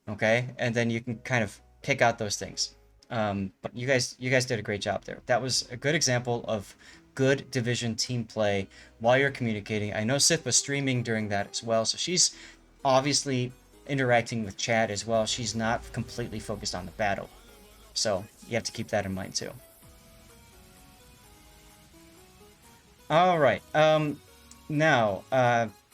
Okay, and then you can kind of pick out those things. But you guys did a great job there. That was a good example of good division team play while you're communicating. I know Sith was streaming during that as well, so she's obviously interacting with chat as well. She's not completely focused on the battle, so you have to keep that in mind too. All right. Now,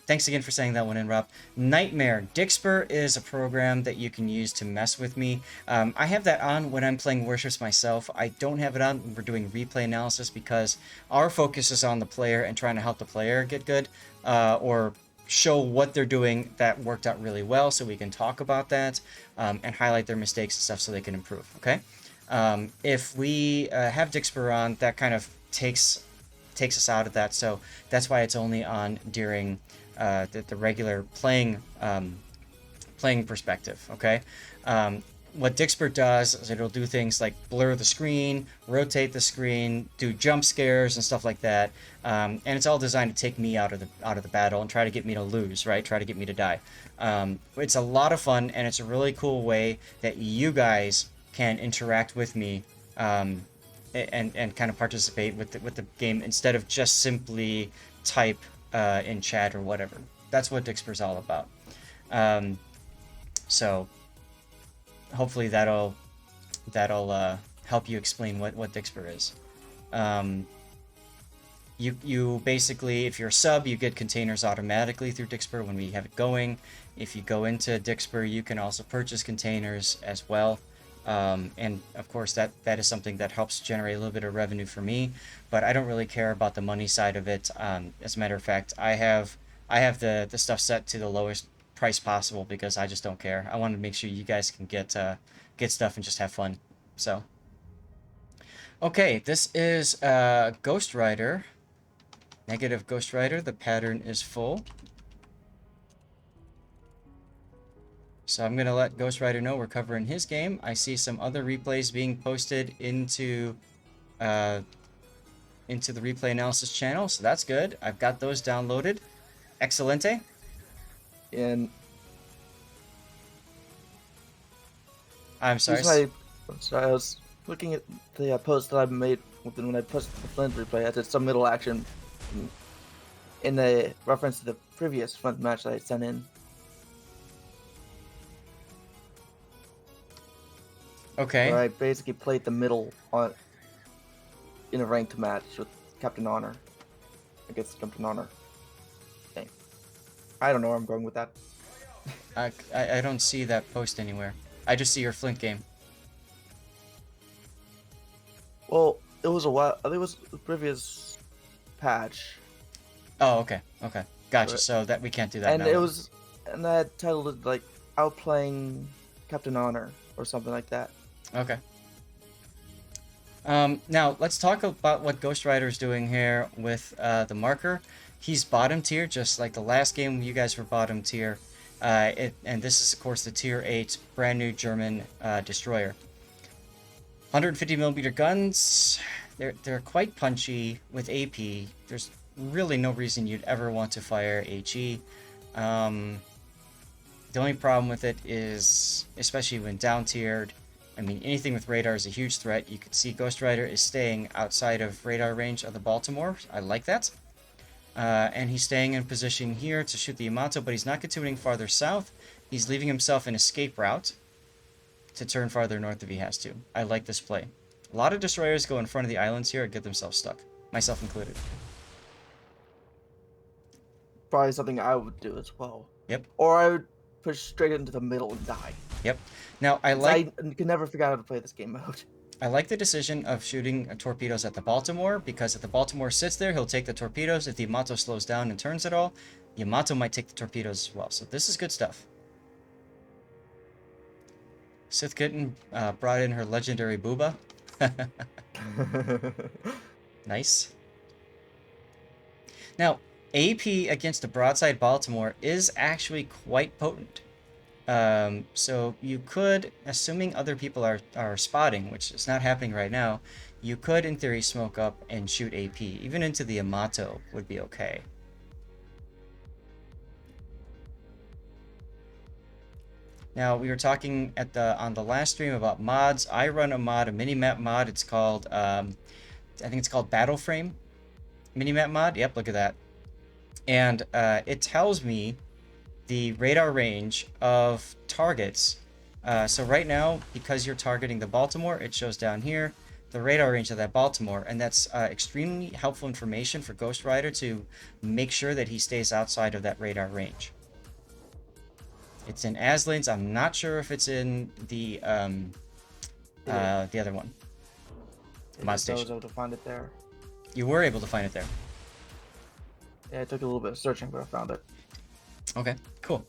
thanks again for saying that one in, Rob. Nightmare. Dixper is a program that you can use to mess with me. I have that on when I'm playing Worships myself. I don't have it on when we're doing replay analysis because our focus is on the player and trying to help the player get good, or show what they're doing that worked out really well so we can talk about that, and highlight their mistakes and stuff so they can improve, okay? If we have Dixper on, that kind of takes us out of that. So that's why it's only on during the regular playing perspective. Okay. What Dixper does is it'll do things like blur the screen, rotate the screen, do jump scares and stuff like that, and it's all designed to take me out of the battle and try to get me to lose, right? Try to get me to die. It's a lot of fun, and it's a really cool way that you guys can interact with me, and kind of participate with the game instead of just simply type in chat or whatever. That's what Dixper's all about. Um, so hopefully that'll help you explain what Dixper is. Um, you basically, if you're a sub, you get containers automatically through Dixper when we have it going. If you go into Dixper, you can also purchase containers as well. And of course, that is something that helps generate a little bit of revenue for me, but I don't really care about the money side of it. As a matter of fact, I have the stuff set to the lowest price possible because I just don't care. I want to make sure you guys can get stuff and just have fun. So, okay, this is Ghost Rider. Negative Ghost Rider. The pattern is full. So I'm going to let Ghost Rider know we're covering his game. I see some other replays being posted uh, into the replay analysis channel, so that's good. I've got those downloaded. Excelente. And I'm sorry. sorry, I was looking at the post that I made when I posted the Flint replay. I did some middle action in a reference to the previous Flint match that I sent in. Okay. Where I basically played the middle in a ranked match with Captain Honor against Captain Honor. Dang. I don't know where I'm going with that. I don't see that post anywhere. I just see your Flint game. Well, it was a while. I think it was the previous patch. Oh, okay. Okay. Gotcha. Right. So that we can't do that And now. it was, and I had titled it like Outplaying Captain Honor or something like that. Okay. Now let's talk about what Ghost Rider's doing here with the Maerker. He's bottom tier, just like the last game you guys were bottom tier. And this is, of course, the tier 8 brand new German destroyer. 150 millimeter guns. They're quite punchy with AP. There's really no reason you'd ever want to fire HE. The only problem with it is, especially when down tiered, I mean, anything with radar is a huge threat. You can see Ghost Rider is staying outside of radar range of the Baltimore. I like that. And he's staying in position here to shoot the Yamato, but he's not continuing farther south. He's leaving himself an escape route to turn farther north if he has to. I like this play. A lot of destroyers go in front of the islands here and get themselves stuck, myself included. Probably something I would do as well. Yep. Or I would push straight into the middle and die. Yep. Now I can never figure out how to play this game mode. I like the decision of shooting torpedoes at the Baltimore, because if the Baltimore sits there, he'll take the torpedoes. If the Yamato slows down and turns at all, Yamato might take the torpedoes as well. So this is good stuff. Sith Kitten brought in her legendary booba. Nice. Now, AP against the broadside Baltimore is actually quite potent. So you could, assuming other people are spotting, which is not happening right now, you could, in theory, smoke up and shoot AP. Even into the Yamato would be okay. Now, we were talking on the last stream about mods. I run a mod, a mini-map mod. It's called, I think it's called Battle Frame mini-map mod. Yep, look at that. And it tells me the radar range of targets. So right now, because you're targeting the Baltimore, it shows down here the radar range of that Baltimore, and that's extremely helpful information for Ghost Rider to make sure that he stays outside of that radar range. It's in Aslane's. I'm not sure if it's in the other one. Mod I was station. able to find it there. You were able to find it there. Yeah, it took a little bit of searching, but I found it. Okay, cool.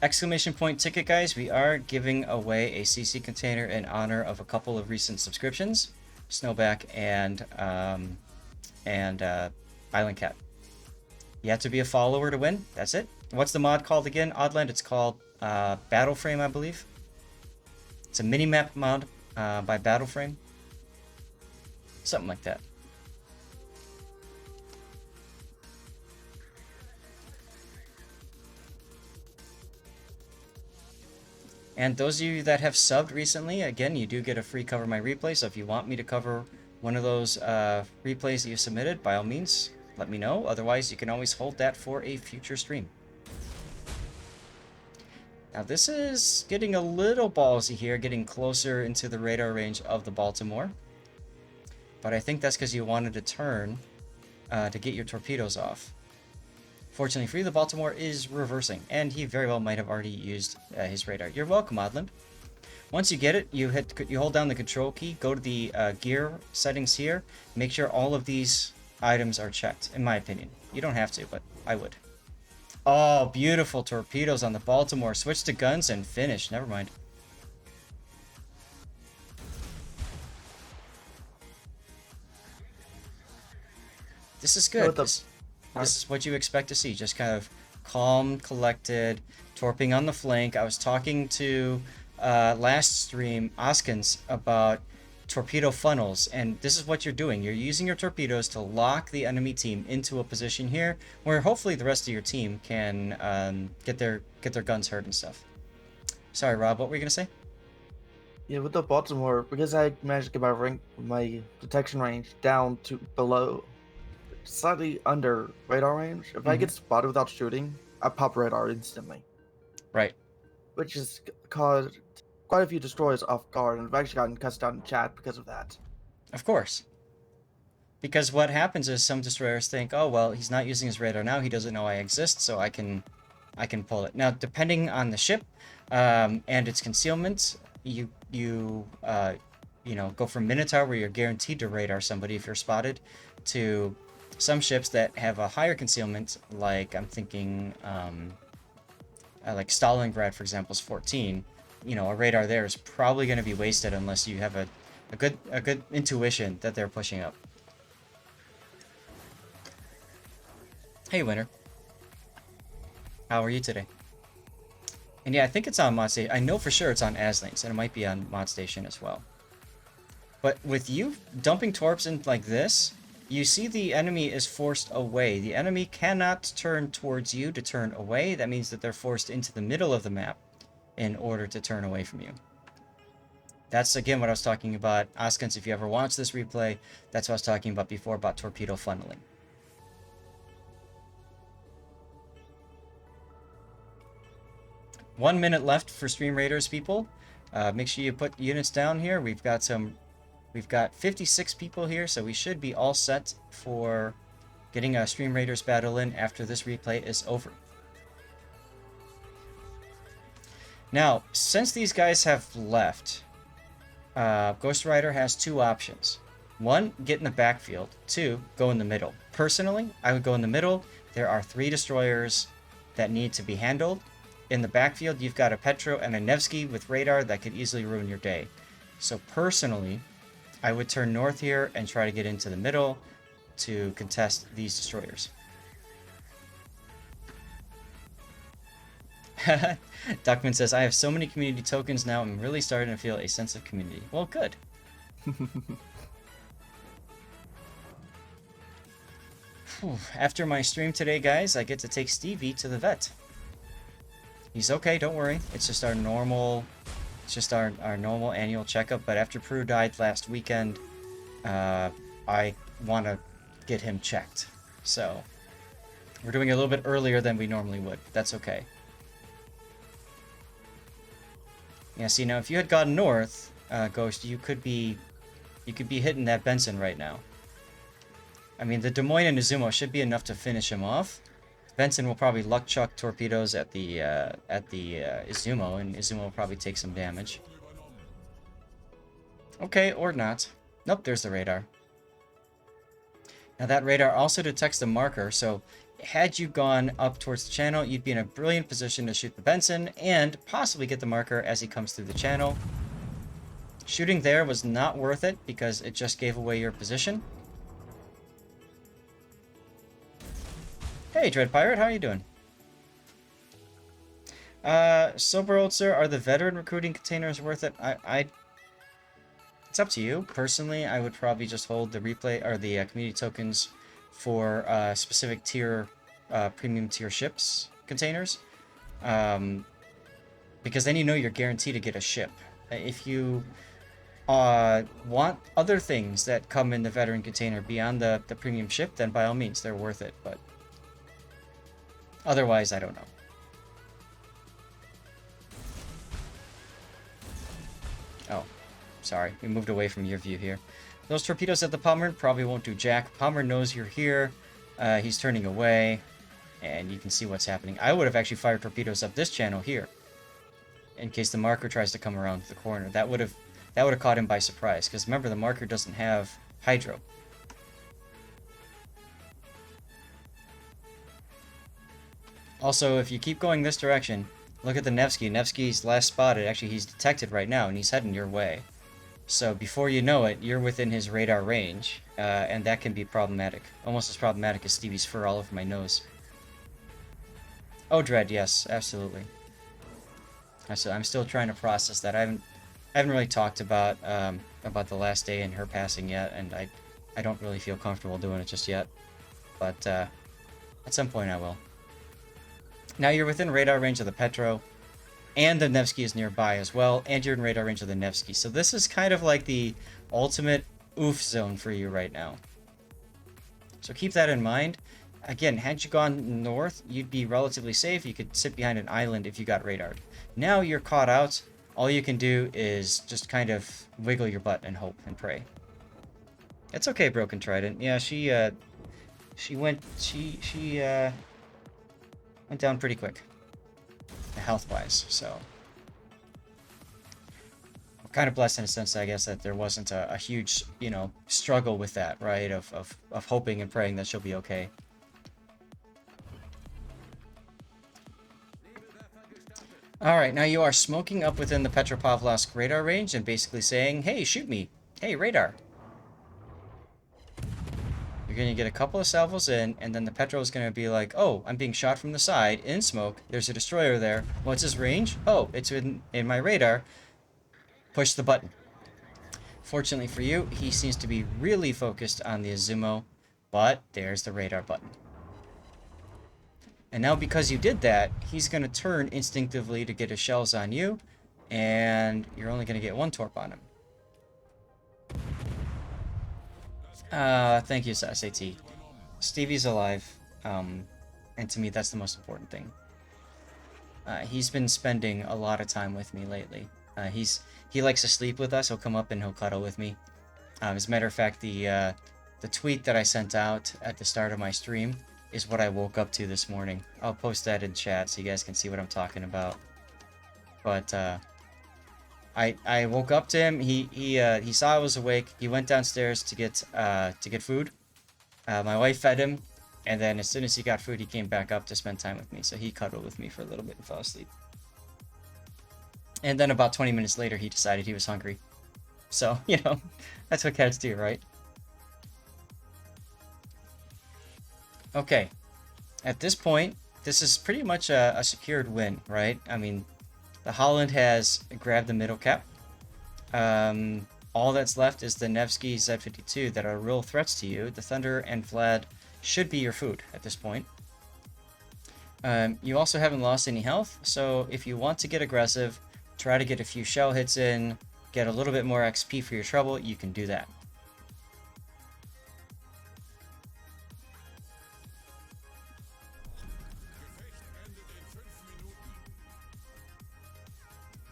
Exclamation point ticket, guys. We are giving away a CC container in honor of a couple of recent subscriptions, Snowback and Island Cat. You have to be a follower to win. That's it. What's the mod called again, Oddland? It's called Battle Frame, I believe. It's a mini-map mod by Battle Frame. Something like that. And those of you that have subbed recently, again, you do get a free Cover My Replay. So if you want me to cover one of those replays that you submitted, by all means, let me know. Otherwise, you can always hold that for a future stream. Now, this is getting a little ballsy here, getting closer into the radar range of the Baltimore. But I think that's because you wanted to turn to get your torpedoes off. Fortunately for you, the Baltimore is reversing, and he very well might have already used his radar. You're welcome, Odland. Once you get it, you hold down the control key, go to the gear settings here, make sure all of these items are checked, in my opinion. You don't have to, but I would. Oh, beautiful torpedoes on the Baltimore. Switch to guns and finish. Never mind. This is good. This is what you expect to see. Just kind of calm, collected, torping on the flank. I was talking to last stream, Oskins, about torpedo funnels, and this is what you're doing. You're using your torpedoes to lock the enemy team into a position here where hopefully the rest of your team can get their guns hurt and stuff. Sorry, Rob, what were you gonna say? Yeah, with the Baltimore, because I managed to get my detection range down to below, slightly under radar range. If I get spotted without shooting, I pop radar instantly. Right. Which has caused quite a few destroyers off guard, and I've actually gotten cussed out in chat because of that. Of course. Because what happens is some destroyers think, oh, well, he's not using his radar now, he doesn't know I exist, so I can pull it. Now, depending on the ship and its concealment, you know, go from Minotaur, where you're guaranteed to radar somebody if you're spotted, to some ships that have a higher concealment, like I'm thinking, like Stalingrad, for example, is 14. You know, a radar there is probably going to be wasted unless you have a good intuition that they're pushing up. Hey, Winter. How are you today? And yeah, I think it's on Mod Station. I know for sure it's on Aslane's, and it might be on Mod Station as well. But with you dumping torps in like this, you see the enemy is forced away. The enemy cannot turn towards you to turn away. That means that they're forced into the middle of the map in order to turn away from you. That's, again, what I was talking about. Oskins, if you ever watch this replay, that's what I was talking about before, about torpedo funneling. One minute left for Stream Raiders, people. Make sure you put units down here. We've got 56 people here, so we should be all set for getting a Stream Raiders battle in after this replay is over. Now, since these guys have left, Ghost Rider has two options. One, get in the backfield. Two, go in the middle. Personally, I would go in the middle. There are 3 destroyers that need to be handled. In the backfield, you've got a Petro and a Nevsky with radar that could easily ruin your day. So personally, I would turn north here and try to get into the middle to contest these destroyers. Duckman says, I have so many community tokens now, I'm really starting to feel a sense of community. Well, good. After my stream today, guys, I get to take Stevie to the vet. He's okay, don't worry. It's just our normal... It's just our normal annual checkup, but after Prue died last weekend, I want to get him checked. So, we're doing it a little bit earlier than we normally would. That's okay. Yeah, see, now if you had gone north, Ghost, you could be hitting that Benson right now. I mean, the Des Moines and Izumo should be enough to finish him off. Benson will probably luck chuck torpedoes at the Izumo, and Izumo will probably take some damage. Okay, or not. Nope, there's the radar. Now that radar also detects the Maerker, so had you gone up towards the channel, you'd be in a brilliant position to shoot the Benson and possibly get the Maerker as he comes through the channel. Shooting there was not worth it because it just gave away your position. Hey, Dread Pirate, how are you doing? Sober Old Sir, are the veteran recruiting containers worth it? It's up to you. Personally, I would probably just hold the replay or the community tokens for specific tier, premium tier ships containers, because then you know you're guaranteed to get a ship. If you want other things that come in the veteran container beyond the premium ship, then by all means, they're worth it. But otherwise, I don't know. Oh, sorry. We moved away from your view here. Those torpedoes at the Palmer probably won't do jack. Palmer knows you're here. He's turning away. And you can see what's happening. I would have actually fired torpedoes up this channel here, in case the Maerker tries to come around the corner. That would have caught him by surprise. Because remember, the Maerker doesn't have hydro. Also, if you keep going this direction, look at the Nevsky. Nevsky's last spotted. Actually, he's detected right now, and he's heading your way. So before you know it, you're within his radar range, and that can be problematic. Almost as problematic as Stevie's fur all over my nose. Oh, Dread, yes, absolutely. I'm still trying to process that. I haven't really talked about the last day and her passing yet, and I don't really feel comfortable doing it just yet. But at some point I will. Now you're within radar range of the Petro, and the Nevsky is nearby as well, and you're in radar range of the Nevsky. So this is kind of like the ultimate oof zone for you right now. So keep that in mind. Again, had you gone north, you'd be relatively safe. You could sit behind an island if you got radared. Now you're caught out. All you can do is just kind of wiggle your butt and hope and pray. It's okay, Broken Trident. Yeah, she went down pretty quick, health-wise, so I'm kind of blessed in a sense, I guess, that there wasn't a huge, struggle with that, right, of hoping and praying that she'll be okay. Alright, now you are smoking up within the Petropavlovsk radar range and basically saying, hey, shoot me. Hey, radar. You're going to get a couple of salvos in, and then the Petro is going to be like, oh, I'm being shot from the side, in smoke, there's a destroyer there. What's his range? Oh, it's in my radar. Push the button. Fortunately for you, he seems to be really focused on the Izumo, but there's the radar button. And now because you did that, he's going to turn instinctively to get his shells on you, and you're only going to get one torp on him. Thank you, SAT. Stevie's alive, and to me that's the most important thing. He's been spending a lot of time with me lately. He likes to sleep with us. He'll come up and he'll cuddle with me. As a matter of fact, the tweet that I sent out at the start of my stream is what I woke up to this morning. I'll post that in chat so you guys can see what I'm talking about. But I woke up to him. He saw I was awake. He went downstairs to get food. My wife fed him, and then as soon as he got food, he came back up to spend time with me. So he cuddled with me for a little bit and fell asleep. And then about 20 minutes later, he decided he was hungry. So, that's what cats do, right? Okay. At this point, this is pretty much a secured win, right? I mean, the Holland has grabbed the middle cap. All that's left is the Nevsky Z52 that are real threats to you. The Thunder and Vlad should be your food at this point. You also haven't lost any health, so if you want to get aggressive, try to get a few shell hits in, get a little bit more XP for your trouble, you can do that.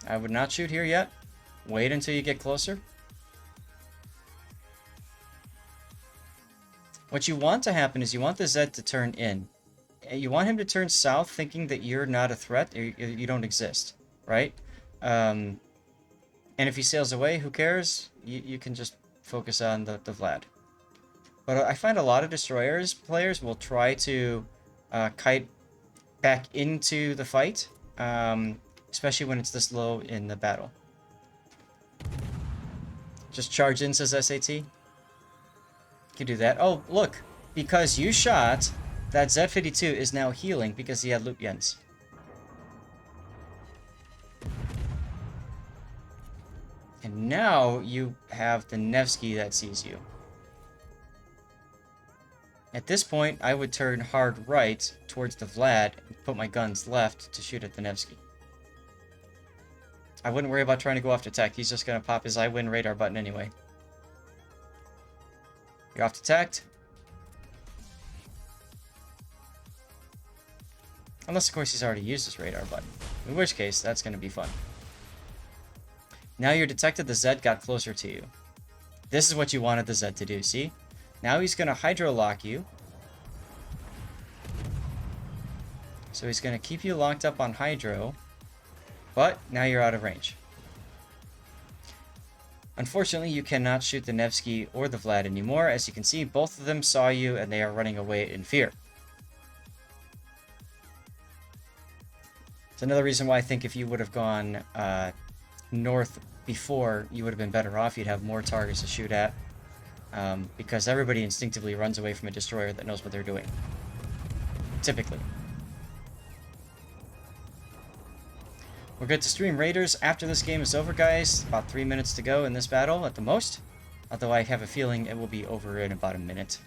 I would not shoot here yet. Wait until you get closer. What you want to happen is you want the Zed to turn in. You want him to turn south thinking that you're not a threat, or you don't exist, right? And if he sails away, who cares? You can just focus on the Vlad. But I find a lot of Destroyers players will try to kite back into the fight, especially when it's this low in the battle. Just charge in, says SAT. You can do that. Oh, look. Because you shot, that Z52 is now healing because he had loot yens. And now you have the Nevsky that sees you. At this point, I would turn hard right towards the Vlad and put my guns left to shoot at the Nevsky. I wouldn't worry about trying to go off detect. He's just going to pop his I win radar button anyway. You're off detect. Unless, of course, he's already used his radar button. In which case, that's going to be fun. Now you're detected, the Zed got closer to you. This is what you wanted the Zed to do, see? Now he's going to hydro lock you. So he's going to keep you locked up on hydro. But now you're out of range. Unfortunately, you cannot shoot the Nevsky or the Vlad anymore. As you can see, both of them saw you and they are running away in fear. It's another reason why I think if you would have gone north before, you would have been better off. You'd have more targets to shoot at. Because everybody instinctively runs away from a destroyer that knows what they're doing. Typically. We're good to stream Raiders after this game is over, guys. About 3 minutes to go in this battle at the most. Although I have a feeling it will be over in about a minute.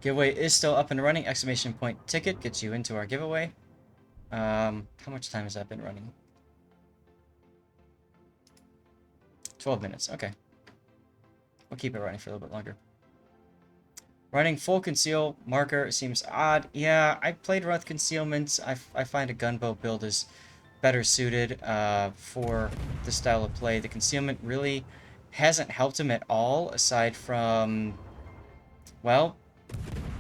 Giveaway is still up and running. Exclamation point ticket gets you into our giveaway. How much time has that been running? 12 minutes. Okay. We'll keep it running for a little bit longer. Running full conceal Maerker seems odd. Yeah, I played with concealment. I find a gunboat build is better suited for this style of play. The concealment really hasn't helped him at all, aside from, well,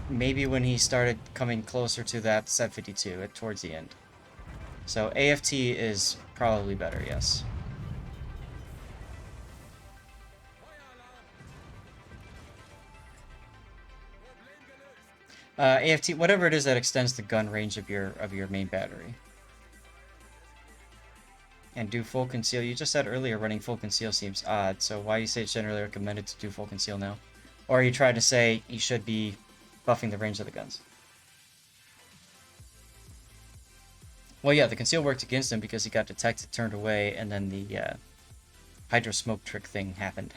maybe when he started coming closer to that Z52 towards the end. So AFT is probably better, yes. AFT, whatever it is that extends the gun range of your main battery. And do full conceal. You just said earlier running full conceal seems odd, so why you say it's generally recommended to do full conceal now? Or are you trying to say you should be buffing the range of the guns? Well, yeah, the conceal worked against him because he got detected, turned away, and then the hydro smoke trick thing happened.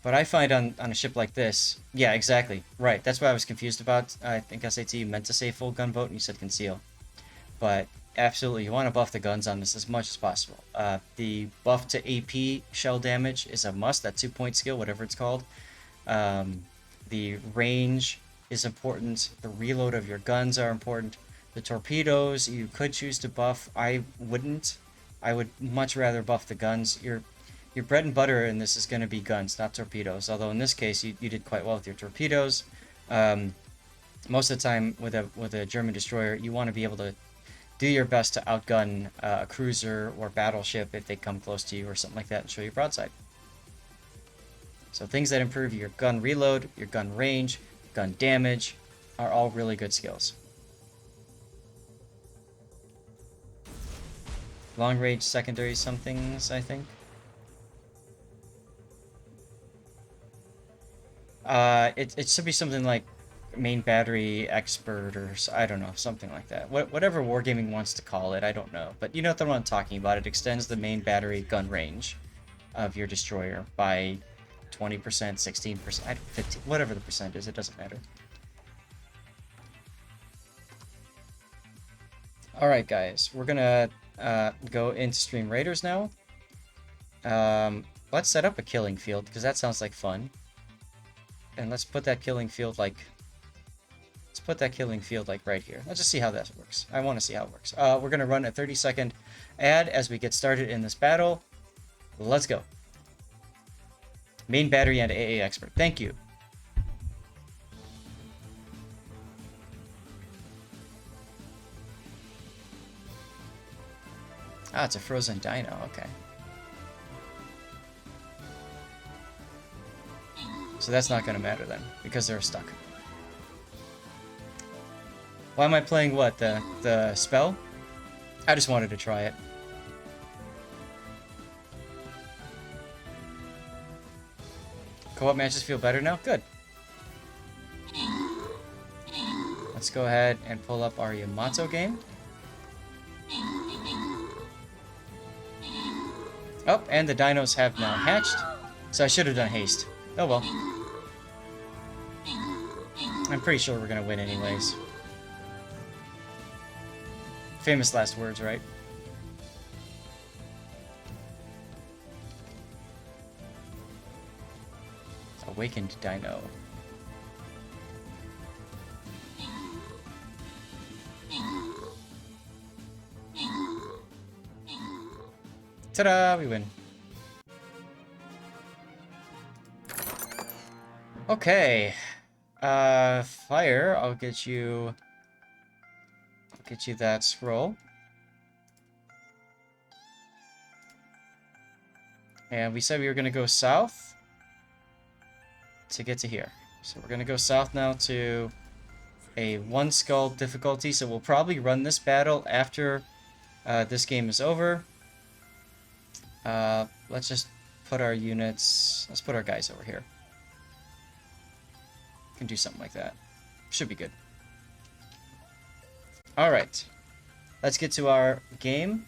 But I find on a ship like this, yeah, exactly, right. That's what I was confused about. I think SAT meant to say full gunboat, and you said conceal. But absolutely, you want to buff the guns on this as much as possible. The buff to AP shell damage is a must. That 2-point skill, whatever it's called. The range is important. The reload of your guns are important. The torpedoes, you could choose to buff. I wouldn't. I would much rather buff the guns. Your bread and butter in this is going to be guns, not torpedoes. Although in this case, you did quite well with your torpedoes. Most of the time with a German destroyer, you want to be able to do your best to outgun a cruiser or battleship if they come close to you or something like that and show you broadside. So things that improve your gun reload, your gun range, gun damage are all really good skills. Long range secondary somethings, I think. It should be something like main battery expert, or I don't know, something like that. Whatever Wargaming wants to call it, I don't know. But you know what I'm talking about. It extends the main battery gun range of your destroyer by 20%, 16%, 15, whatever the percent is, it doesn't matter. Alright guys, we're gonna go into Stream Raiders now. Let's set up a killing field, because that sounds like fun. And let's put that killing field like... Let's put that killing field like right here. Let's just see how that works. I want to see how it works. We're gonna run a 30-second ad as we get started in this battle. Let's go. Main battery and AA expert. Thank you. Ah, it's a frozen dino. Okay. So that's not going to matter then, because they're stuck. Why am I playing what? The spell? I just wanted to try it. Co-op matches feel better now? Good. Let's go ahead and pull up our Yamato game. Oh, and the dinos have now hatched. So I should have done haste. Oh well. I'm pretty sure we're gonna win anyways. Famous last words, right? Awakened dino. Ta-da! We win. Okay. Fire, I'll get you that scroll. And we said we were gonna go south to get to here. So we're gonna go south now to a 1 skull difficulty, so we'll probably run this battle after this game is over. Let's just put our units, let's put our guys over here. Can do something like that. Should be good. Alright. Let's get to our game.